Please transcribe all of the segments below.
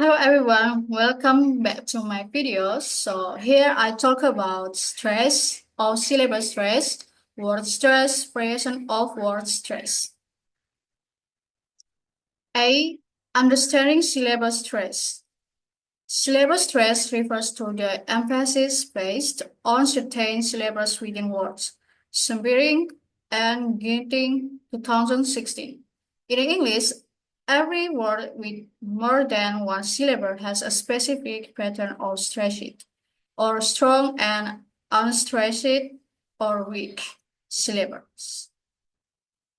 Hello everyone, welcome back to my videos. So here I talk about stress or syllable stress, word stress, variation of word stress. A. Understanding syllable stress. Syllable stress refers to the emphasis placed on certain syllables within words. Sembering and Ginting 2016. In English, every word with more than one syllable has a specific pattern of stressed, or strong and unstressed, or weak syllables.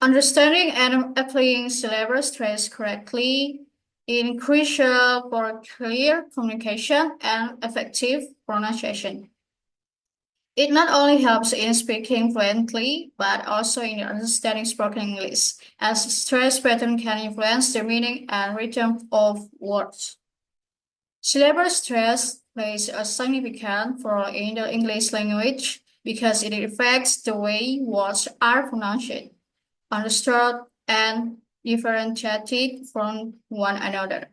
Understanding and applying syllable stress correctly is crucial for clear communication and effective pronunciation. It not only helps in speaking fluently, but also in understanding spoken English, as stress pattern can influence the meaning and rhythm of words. Syllable stress plays a significant role in the English language because it affects the way words are pronounced, understood, and differentiated from one another.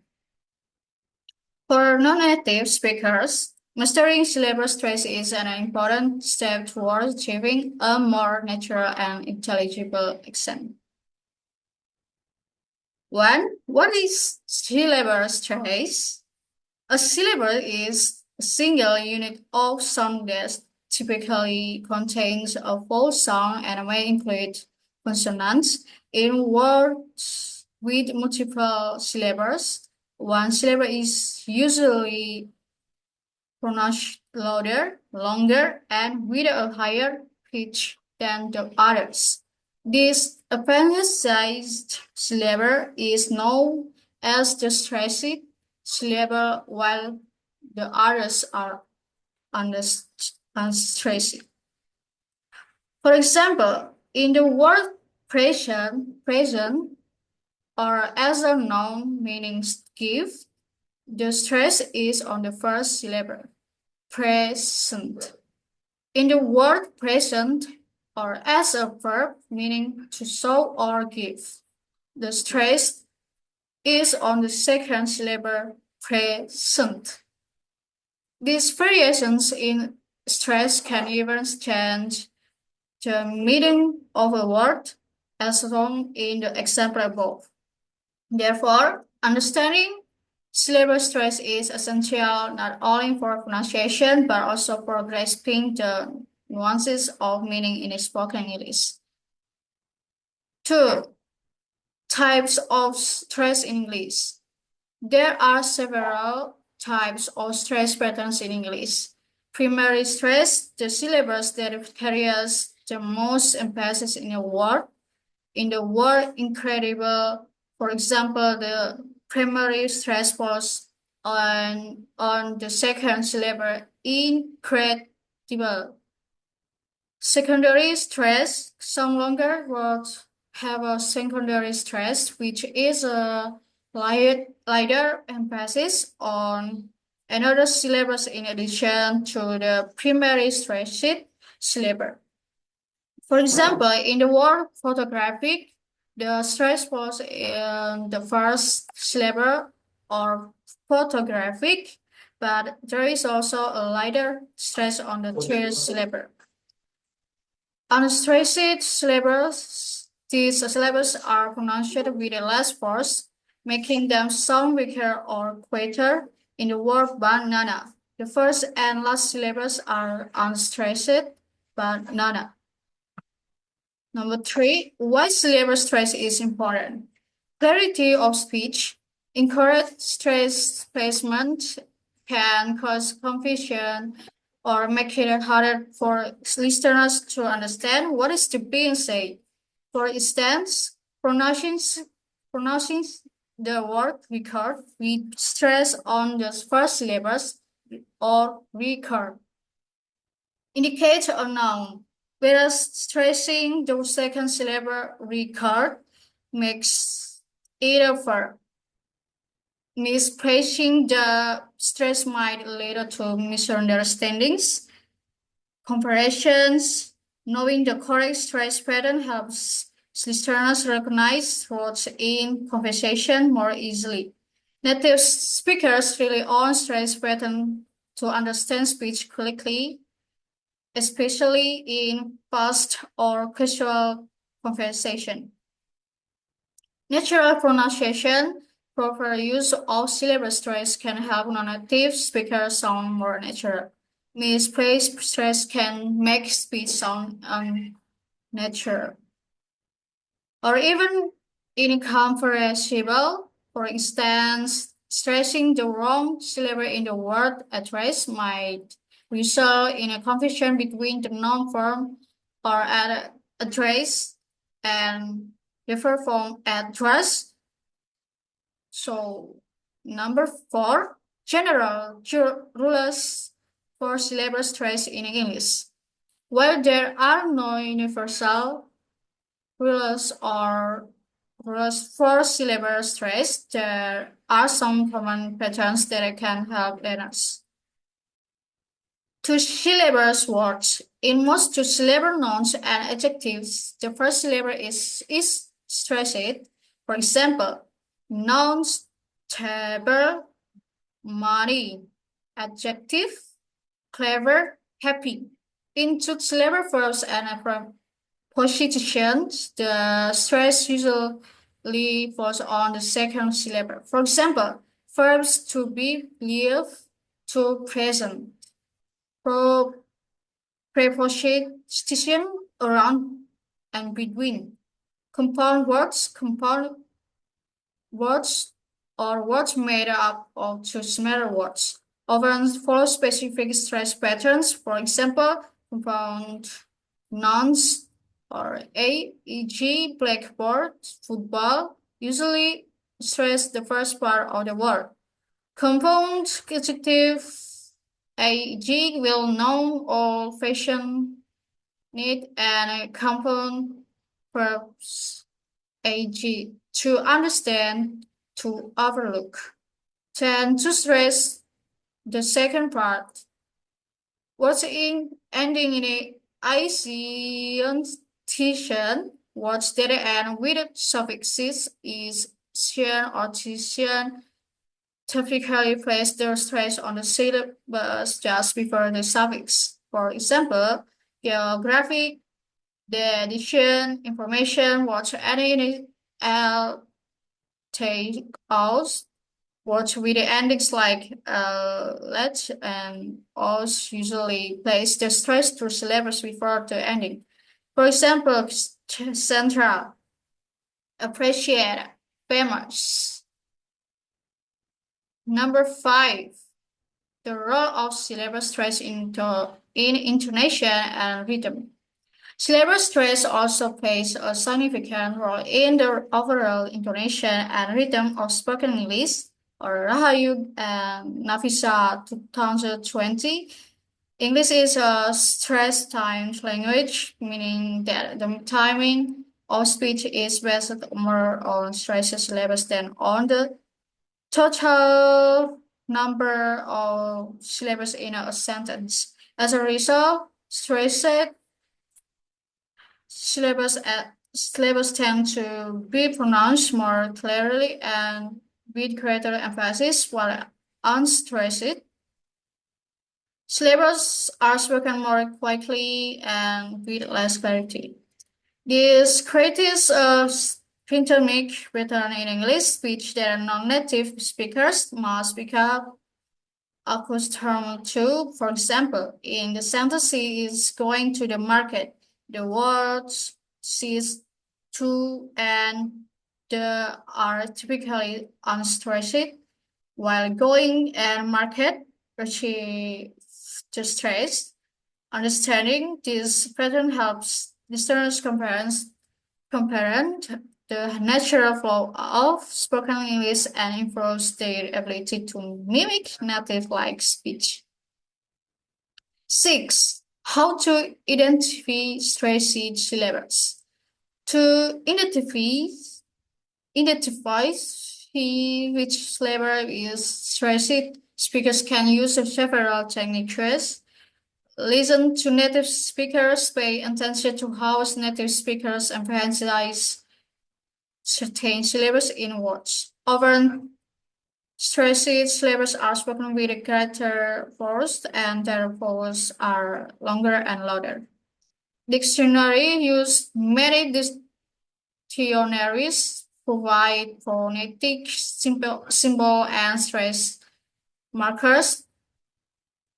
For non-native speakers, mastering syllable stress is an important step towards achieving a more natural and intelligible accent. 1. What is syllable stress? A syllable is a single unit of sound that typically contains a full sound and may include consonants. In words with multiple syllables, one syllable is usually pronounced louder, longer, and with a higher pitch than the others. This appendicized syllable is known as the stressed syllable, while the others are unstressed. For example, in the word present, or as a noun meaning give, the stress is on the first syllable, present. In the word present, or as a verb meaning to show or give, the stress is on the second syllable, present. These variations in stress can even change the meaning of a word, as shown in the example above. Therefore, understanding syllable stress is essential not only for pronunciation but also for grasping the nuances of meaning in spoken English. 2. Types of stress in English. There are several types of stress patterns in English. Primary stress, the syllables that carries the most emphasis in a word. In the word incredible, for example, the primary stress falls on the second syllable, incredible. Secondary stress, some longer words have a secondary stress, which is a lighter emphasis on another syllables in addition to the primary stressed syllable. For example, in the word photographic, the stress falls in the first syllable or photographic, but there is also a lighter stress on the third syllable. Unstressed syllables, these syllables are pronounced with less force, making them sound weaker or quieter. In the word banana, the first and last syllables are unstressed, banana. Number 3, why syllable stress is important. Clarity of speech. Incorrect stress placement can cause confusion or make it harder for listeners to understand what is being said. For instance, pronouncing the word record with stress on the first syllables or record indicates a noun, whereas stressing the second syllable record makes it a verb. Misplacing the stress might lead to misunderstandings, comparisons. Knowing the correct stress pattern helps listeners recognize words in conversation more easily. Native speakers rely on stress pattern to understand speech quickly, especially in fast or casual conversation. Natural pronunciation, proper use of syllable stress can help non-native speakers sound more natural. Misplaced stress can make speech sound unnatural or even incomprehensible. For instance, stressing the wrong syllable in the word address might result in a confusion between the noun form or address and the verb form address. So, number four, general rules for syllable stress in English. While there are no universal rules or rules for syllable stress, there are some common patterns that can help learners. Two-syllable words. In most two-syllable nouns and adjectives, the first syllable is stressed. For example, nouns, table, money. Adjective, clever, happy. In two-syllable verbs and positions, the stress usually falls on the second syllable. For example, verbs to be, live, to present. Pro preposition around and between. Compound words or words made up of two smaller words often follow specific stress patterns. For example, compound nouns or e.g. blackboard, football, usually stress the first part of the word. Compound adjective, e.g. well-known, old-fashioned, neat, and compound verbs, e.g. to understand, to overlook. Then to stress the second part, what's in ending in a incitation, words that end with suffixes is tion or tion typically place the stress on the syllables just before the suffix. For example, geographic, the addition, information, words ending in l take out. Words with the endings like let and os usually place the stress to syllables before the ending. For example, central, appreciate, famous. Number five, the role of syllable stress in intonation and rhythm. Syllable stress also plays a significant role in the overall intonation and rhythm of spoken English, or Rahayu and Nafisa 2020. English is a stress-timed language, meaning that the timing of speech is based more on stress syllables than on the total number of syllables in a sentence. As a result, stressed syllables tend to be pronounced more clearly and with greater emphasis, while unstressed syllables are spoken more quickly and with less clarity. This creates a syntonic pattern in English speech that non-native speakers must pick up accustomed to. For example, in the sentence "she is going to the market," the words "she's to" and "the" are typically unstressed, while "going" and "market" achieve the stress. Understanding this pattern helps listeners compare the natural flow of spoken English and improves their ability to mimic native-like speech. 6. How to identify stressed syllables. To identify which syllable is stressed, speakers can use several techniques. Listen to native speakers, pay attention to how native speakers emphasize certain syllables in words. Often, Stressed syllables are spoken with a greater force, and their vowels are longer and louder. Dictionary use many dictionaries provide phonetic symbol and stress markers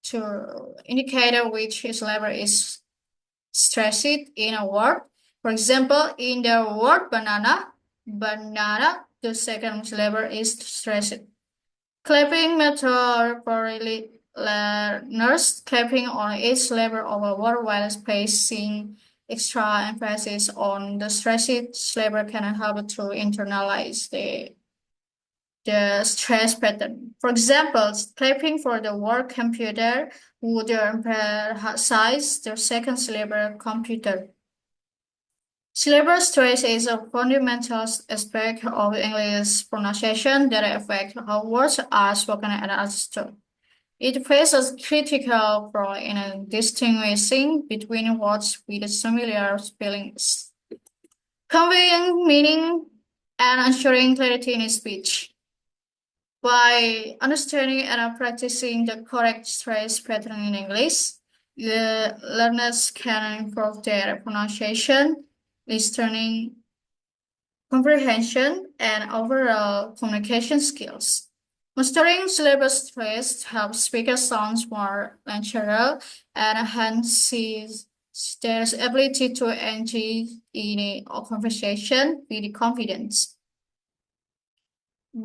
to indicate which syllable is stressed in a word. For example, in the word banana, the second syllable is stressed. Clapping metaphorically learners clapping on each syllable of a word while placing extra emphasis on the stressed syllable can help to internalize the stress pattern. For example, clapping for the word computer would emphasize the second syllable computer. Syllable stress is a fundamental aspect of English pronunciation that affects how words are spoken and understood. It plays a critical role in distinguishing between words with similar spellings, conveying meaning, and ensuring clarity in speech. By understanding and practicing the correct stress pattern in English, the learners can improve their pronunciation, listening comprehension, and overall communication skills. Mastering syllable stress helps speakers sound more natural and enhances their ability to engage in a conversation with confidence.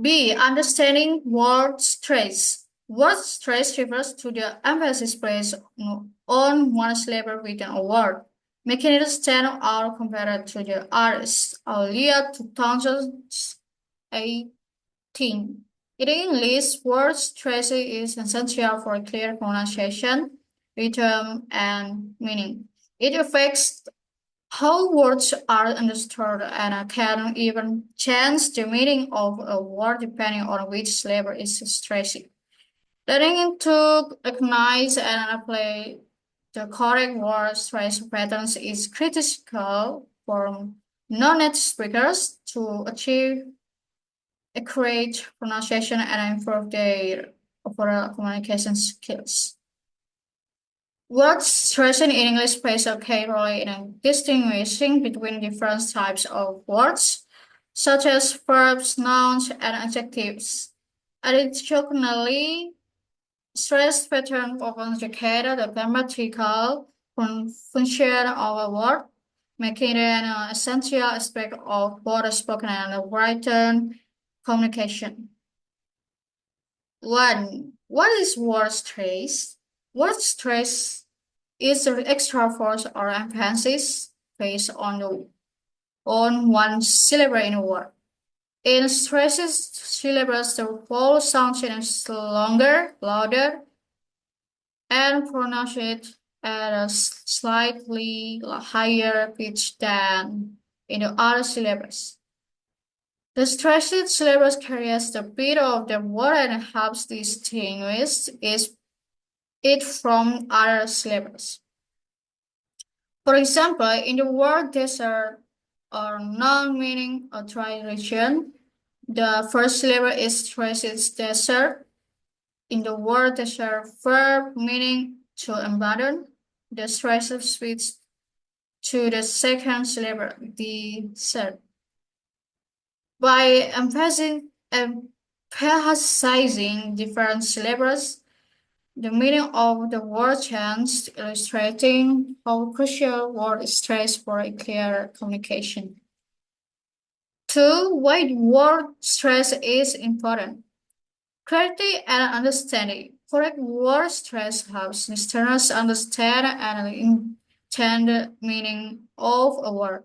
B. Understanding word stress. Word stress refers to the emphasis placed on one syllable within a word, making it stand out compared to the others. Earlier 2018. In English, word stress is essential for clear pronunciation, rhythm, and meaning. It affects how words are understood and can even change the meaning of a word depending on which syllable is stressed. Learning to recognize and apply the correct word stress patterns is critical for non-native speakers to achieve accurate pronunciation and improve their overall communication skills. Word stressing in English plays a key role in distinguishing between different types of words, such as verbs, nouns, and adjectives. Additionally, stress patterns often indicate the grammatical function of a word, making it an essential aspect of both spoken and written communication. 1. What is word stress? Word stress is the extra force or emphasis placed on one syllable in a word. In stressed syllables, the vowel sound is longer, louder, and pronounced at a slightly higher pitch than in the other syllables. The stressed syllables carries the beat of the word and helps distinguish it from other syllables. For example, in the word desert or noun meaning a dry region, the first syllable is stressed desert. In the word desert verb meaning to abandon, the stress switches to the second syllable, desert. By emphasizing different syllables, the meaning of the word changes, illustrating how crucial word stress for a clear communication. 2. Why word stress is important. Clarity and understanding. Correct word stress helps listeners understand and intended meaning of a word.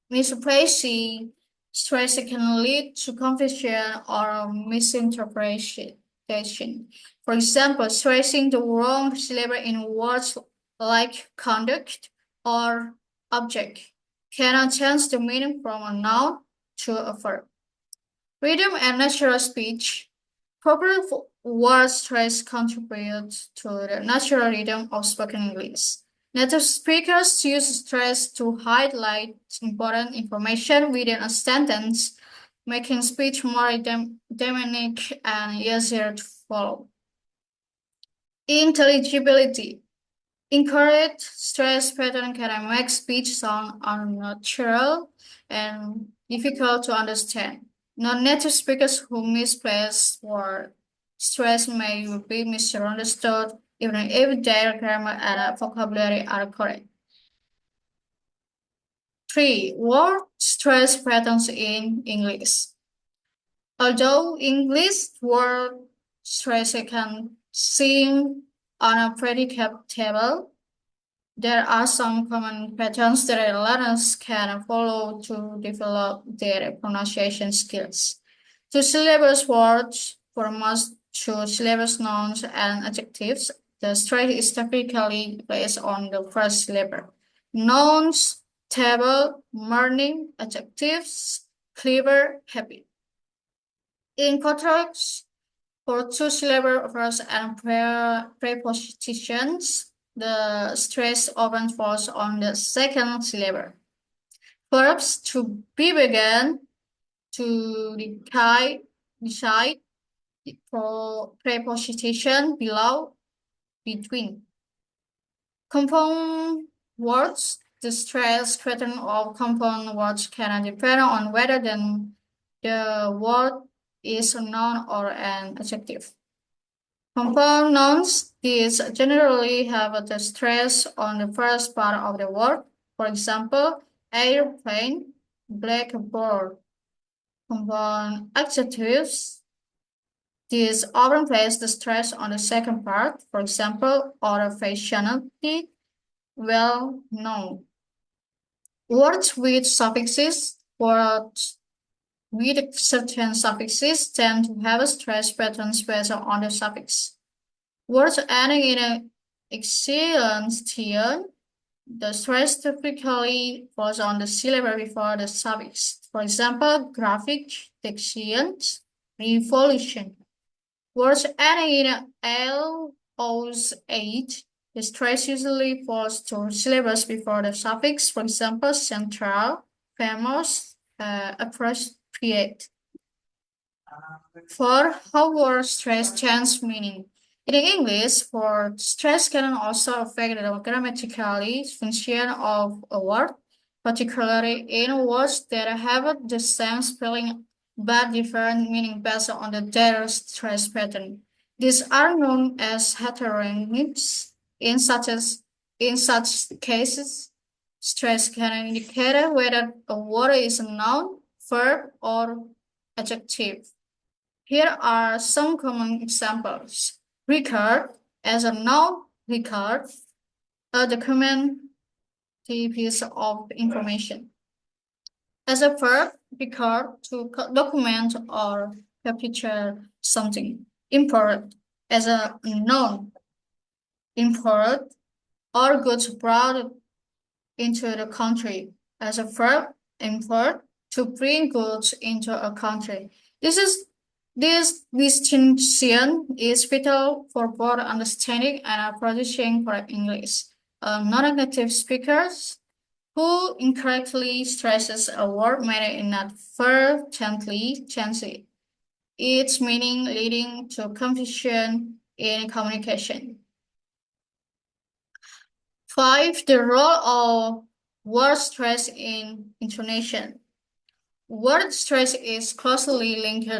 Misplacing stress can lead to confusion or misinterpretation. For example, stressing the wrong syllable in words like conduct or object can change the meaning from a noun to a verb. Rhythm and natural speech. Proper word stress contributes to the natural rhythm of spoken English. Native speakers use stress to highlight important information within a sentence, making speech more dynamic and easier to follow. Intelligibility. Incorrect stress pattern can make speech sound unnatural and difficult to understand. Non-native speakers who misplace word stress may be misunderstood even if their grammar and vocabulary are correct. 3. Word stress patterns in English. Although English word stress can seem unpredictable, there are some common patterns that learners can follow to develop their pronunciation skills. Two-syllable words for most two-syllable nouns and adjectives. The stress is typically placed on the first syllable. Nouns, table, morning, adjectives, clever, happy. In contrast, for two-syllable verbs and prepositions, the stress often falls on the second syllable. Verbs to be began, to decide, for preposition below, between. Compound words, the stress pattern of compound words can depend on whether the word is a noun or an adjective. Compound nouns, these generally have the stress on the first part of the word. For example, airplane, blackboard. Compound adjectives, these often place the stress on the second part. For example, fashionably, well known. Words with suffixes, words with certain suffixes tend to have a stress pattern based on the suffix. Words ending in an excitation, the stress typically falls on the syllable before the suffix. For example, graphic, dexiant, revolution. Words ending in LOS 8, the stress usually falls to syllables before the suffix. For example, central, famous, appropriate. For how word stress change meaning. In English, word stress can also affect the grammatical function of a word, particularly in words that have the same spelling but different meaning based on their stress pattern. These are known as heteronyms. In such cases, stress can indicate whether a word is a noun, verb, or adjective. Here are some common examples. Record as a noun, record, a document, piece of information. As a verb, record, to document or capture something. Import as a noun, import or goods brought into the country. As a verb, import, to bring goods into a country. This distinction is vital for both understanding and producing correct English. Non-native speakers who incorrectly stresses a word may inadvertently change its meaning, leading to confusion in communication. 5. The role of word stress in intonation. Word stress is closely linked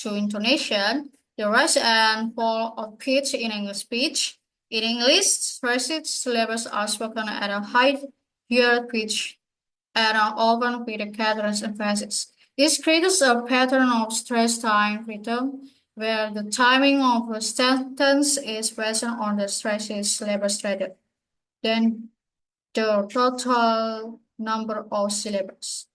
to intonation, the rise and fall of pitch in English speech. In English, stressed syllables are spoken at a higher pitch and are often with a cadence emphasis. This creates a pattern of stress time rhythm, where the timing of a sentence is based on the stressed syllable stratum, then the total number of syllables.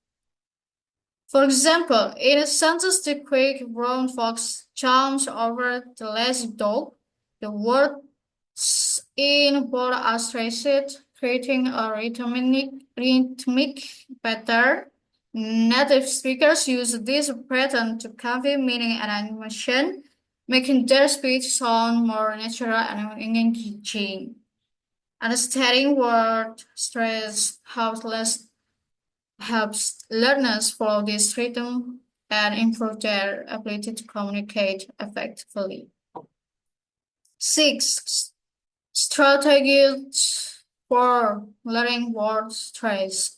For example, in a sentence, the quick brown fox jumps over the lazy dog. The words in bold are stressed, creating a rhythmic pattern. Native speakers use this pattern to convey meaning and emotion, making their speech sound more natural and engaging. Understanding word stress helps learners follow this rhythm and improve their ability to communicate effectively. 6. Strategies for learning word stress.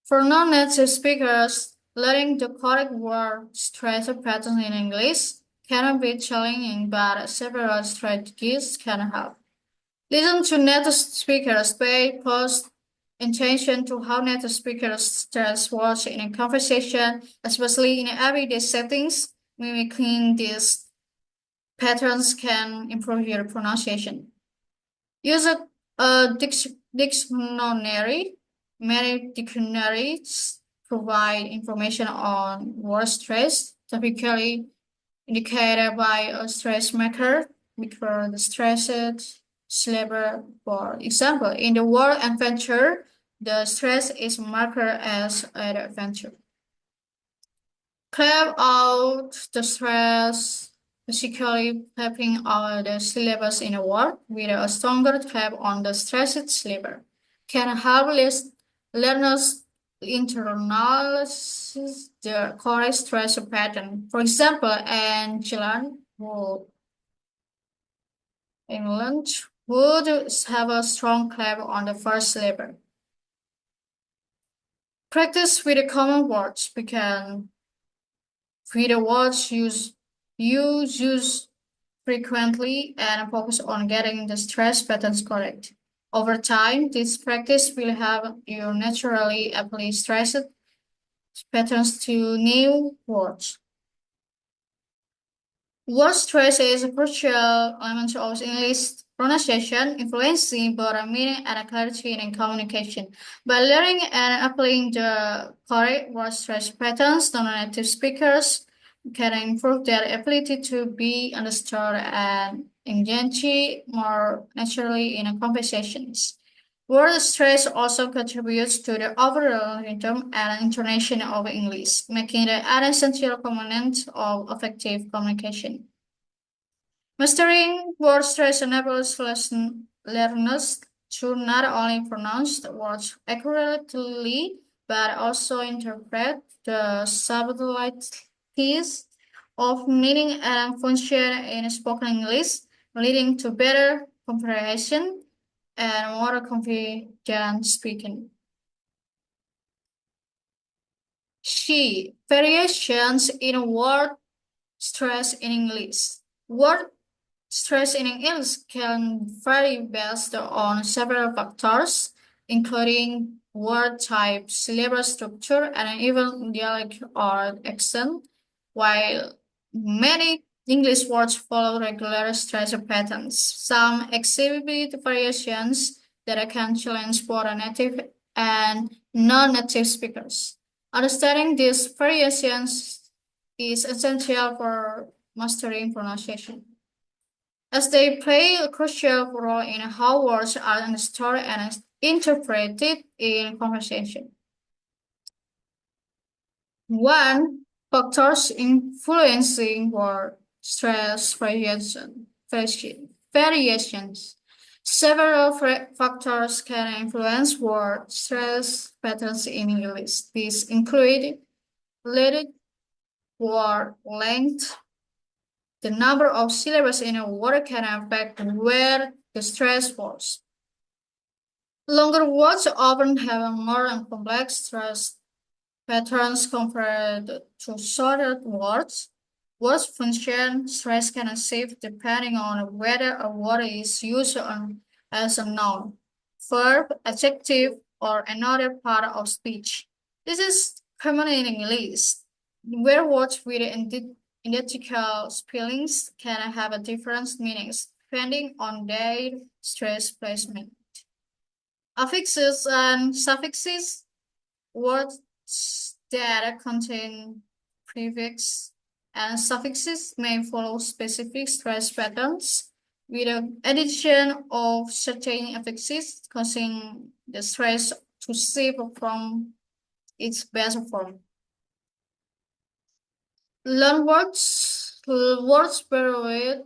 For non-native speakers, learning the correct word stress patterns in English can be challenging, but several strategies can help. Listen to native speakers. Pay close attention to how native speakers stress words in a conversation, especially in everyday settings. Mimicking these patterns can improve your pronunciation. Use a dictionary. Many dictionaries provide information on word stress, typically indicated by a stress marker before the stressed syllable. For example, in the word adventure, the stress is marked as an adventure. Clear out the stress, basically clapping out the syllables in a word with a stronger clap on the stressed syllable can help learners internalize the correct stress pattern. For example, England would have a strong clap on the first syllable. Practice with the common words because with the words use frequently and focus on getting the stress patterns correct. Over time, this practice will have you naturally apply stress patterns to new words. Word stress is a crucial element of English pronunciation, influencing both meaning and clarity in communication. By learning and applying the correct word stress patterns, non-native speakers can improve their ability to be understood and engage more naturally in conversations. Word stress also contributes to the overall rhythm and intonation of English, making it an essential component of effective communication. Mastering word stress enables learners to not only pronounce the words accurately, but also interpret the subtleties of meaning and function in spoken English, leading to better comprehension and more confident speaking. Variations in word stress in English. Word stress in English can vary based on several factors, including word type, syllable structure, and even dialect or accent, while many English words follow regular stress patterns. Some exhibit variations that can challenge both native and non-native speakers. Understanding these variations is essential for mastering pronunciation, as they play a crucial role in how words are understood and interpreted in conversation. One factors influencing word stress variations. Several factors can influence word stress patterns in English. These include letter word length. The number of syllables in a word can affect where the stress falls. Longer words often have more complex stress patterns compared to shorter words. Word function stress can shift depending on whether a word is used as a noun, verb, adjective, or another part of speech. This is common in English, where words with identical spellings can have a different meanings depending on their stress placement. Affixes and suffixes. Words that contain prefixes and suffixes may follow specific stress patterns, with the addition of certain affixes causing the stress to shift from its base form. Learn words borrowed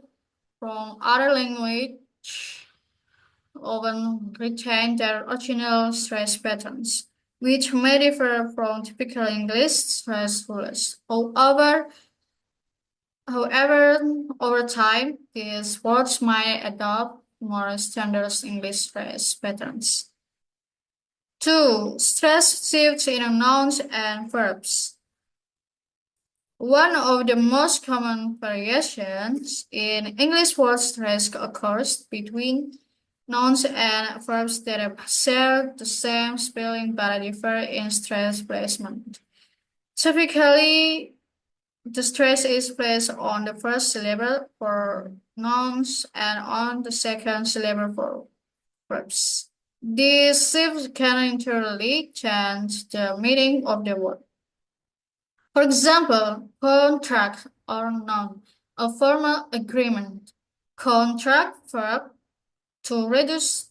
from other language often retain their original stress patterns. which may differ from typical English stress rules. However, over time, these words might adopt more standard English stress patterns. 2. Stress shifts in nouns and verbs. One of the most common variations in English word stress occurs between nouns and verbs that share the same spelling but differ in stress placement. Typically, the stress is placed on the first syllable for nouns and on the second syllable for verbs. These shifts can entirely change the meaning of the word. For example, contract or noun, a formal agreement. Contract verb to reduce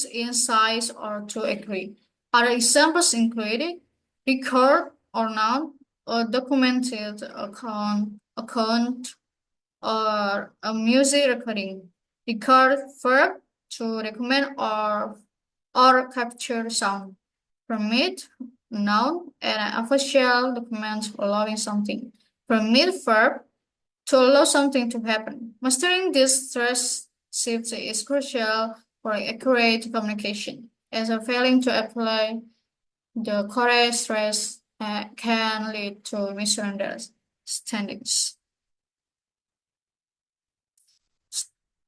in size or to agree. Other examples include record or noun, a documented account or a music recording. Record verb to document or capture sound. Permit noun and official document allowing something. Permit verb to allow something to happen. Mastering this stress shift is crucial for accurate communication, as a failing to apply the correct stress can lead to misunderstandings.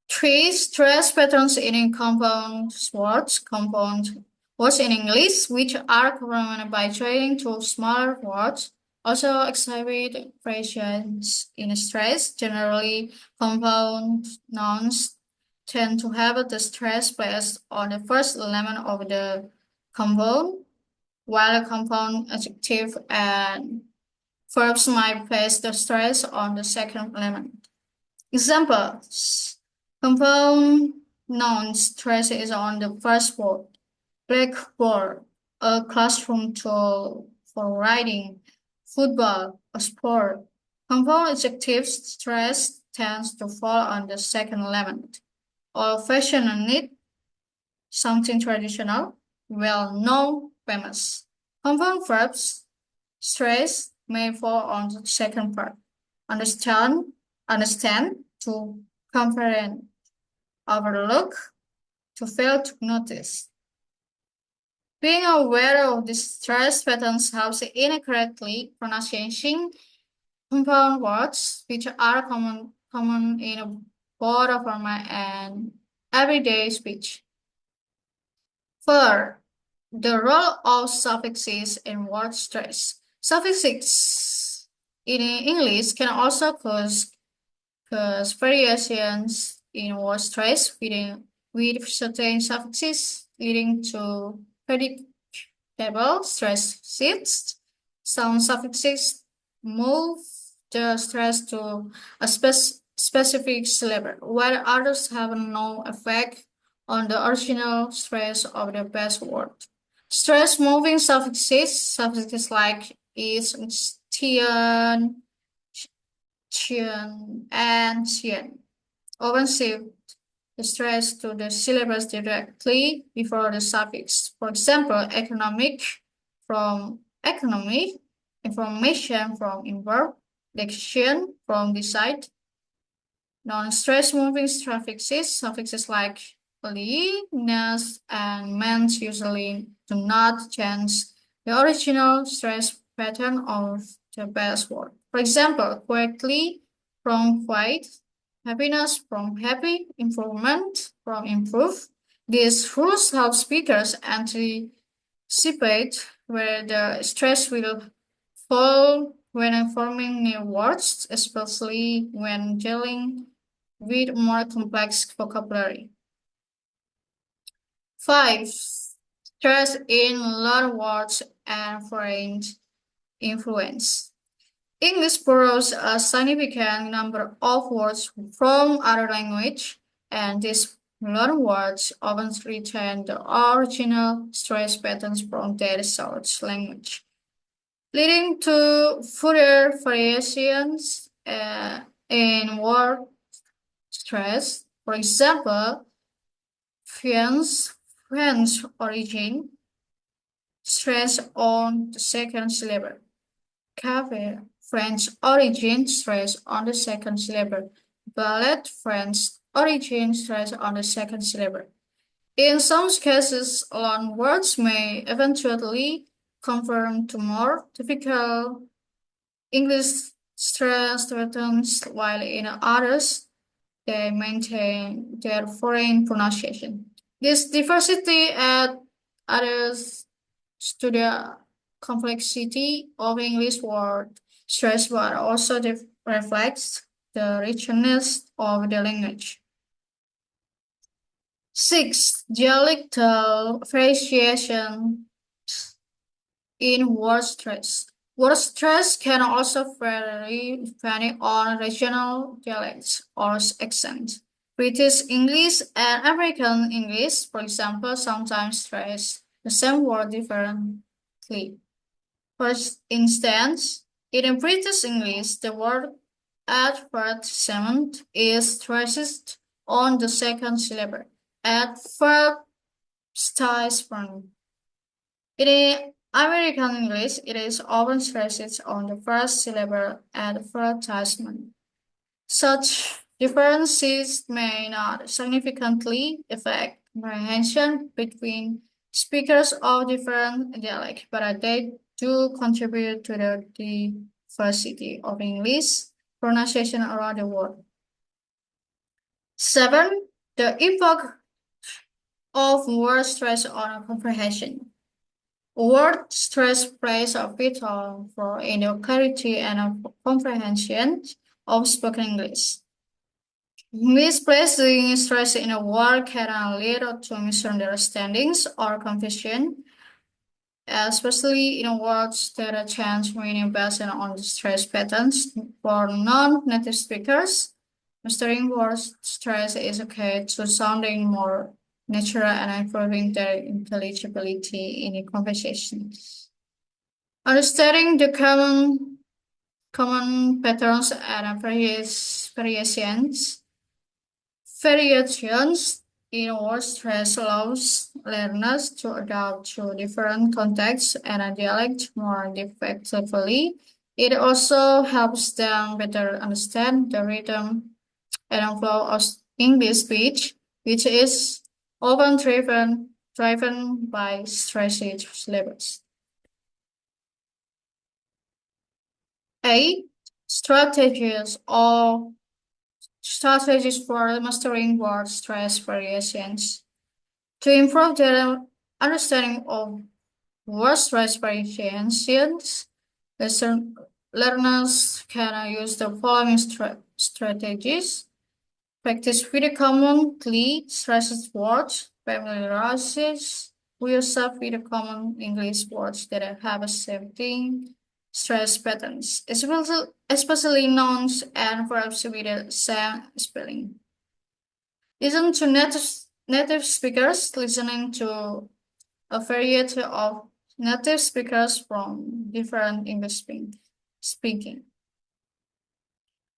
3. Stress patterns in compound words. Compound words in English, which are combined by joining two smaller words, also exhibit variations in stress. Generally, compound nouns tend to have the stress placed on the first element of the compound, while compound adjective and verbs might place the stress on the second element. Examples: compound noun stress is on the first word. Blackboard, a classroom tool for writing. Football, a sport. Compound adjectives stress tends to fall on the second element. Old-fashioned and neat, something traditional, well-known, famous. Compound verbs stress may fall on the second part. Understand, to comprehend, overlook, to fail to notice. Being aware of these stress patterns helps in correctly pronouncing compound words, which are common in both formal and everyday speech. 4. The role of suffixes in word stress. Suffixes in English can also cause variations in word stress with certain suffixes leading to predictable stress shifts. Some suffixes move the stress to a specific syllable, while others have no effect on the original stress of the base word. Stress moving suffixes like is, tian, chen, and xian, often shift the stress to the syllables directly before the suffix. For example, economic from economy, information from verb, decision from decide. Non-stress moving suffixes like li, nes, and mens usually do not change the original stress pattern of the base word. For example, quickly from quiet, happiness from happy, improvement from improve. These rules help speakers anticipate where the stress will fall when forming new words, especially when dealing with more complex vocabulary. 5. Stress in loan words and foreign influence. English borrows a significant number of words from other language, and these loan words often retain the original stress patterns from their source language, leading to further variations in word stress. For example, fiance, French origin, stress on the second syllable. Cafe, French origin, stress on the second syllable. Ballet, French origin, stress on the second syllable. In some cases, loan words may eventually conform to more typical English stress patterns, while in others, they maintain their foreign pronunciation. This diversity adds to the complexity of English word stress, but also reflects the richness of the language. 6. Dialectal variation in word stress. Word stress can also vary depending on regional dialects or accent. British English and American English, for example, sometimes stress the same word differently. For instance, in British English, the word advertisement is stressed on the second syllable. Advertisement. In American English, it is often stressed on the first syllable advertisement. Such differences may not significantly affect comprehension between speakers of different dialects, but they do contribute to the diversity of English pronunciation around the world. 7. The impact of word stress on comprehension. Word stress plays a vital role in the clarity and comprehension of spoken English. Misplacing stress in a word can lead to misunderstandings or confusion, especially in words that change meaning based on the stress patterns. For non-native speakers, mastering word stress is key to sounding more natural and improving their intelligibility in a conversation. Understanding the common patterns and variations in word stress allows learners to adapt to different contexts and dialect more effectively. It also helps them better understand the rhythm and flow of English speech, which is often driven by stressed syllables. 8. Strategies for mastering word stress variations. To improve their understanding of word stress variations, learners can use the following strategies. Practice with commonly stressed words, familiarize yourself with common English words that have a same stress patterns, especially nouns and verbs with the same spelling. Listen to native speakers. Listening to a variety of native speakers from different English speaking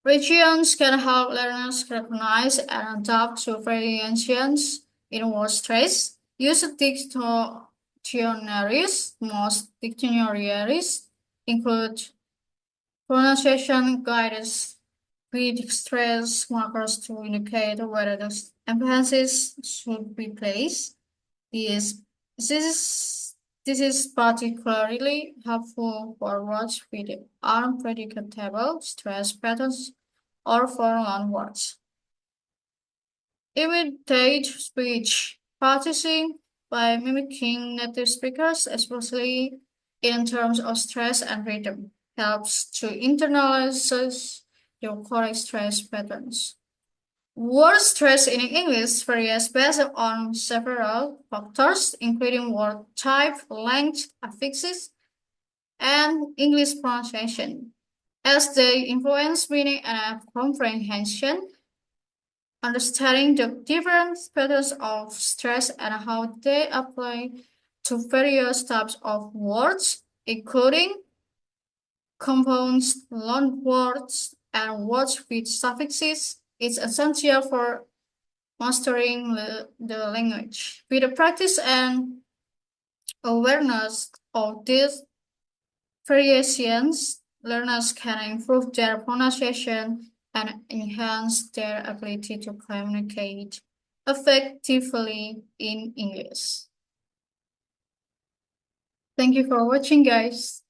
regions can help learners recognize and adapt to variations in word stress. Use dictionaries. Most dictionaries include pronunciation guides with stress markers to indicate whether the emphasis should be placed. This, this is particularly helpful for words with unpredictable stress patterns or for long words. Imitate speech. Practicing by mimicking native speakers, especially in terms of stress and rhythm, helps to internalize the correct stress patterns. Word stress in English varies based on several factors, including word type, length, affixes, and English pronunciation. As they influence meaning and comprehension, understanding the different patterns of stress and how they apply to various types of words, including compounds, loan words, and words with suffixes, is essential for mastering the language. With the practice and awareness of these variations, learners can improve their pronunciation and enhance their ability to communicate effectively in English. Thank you for watching, guys.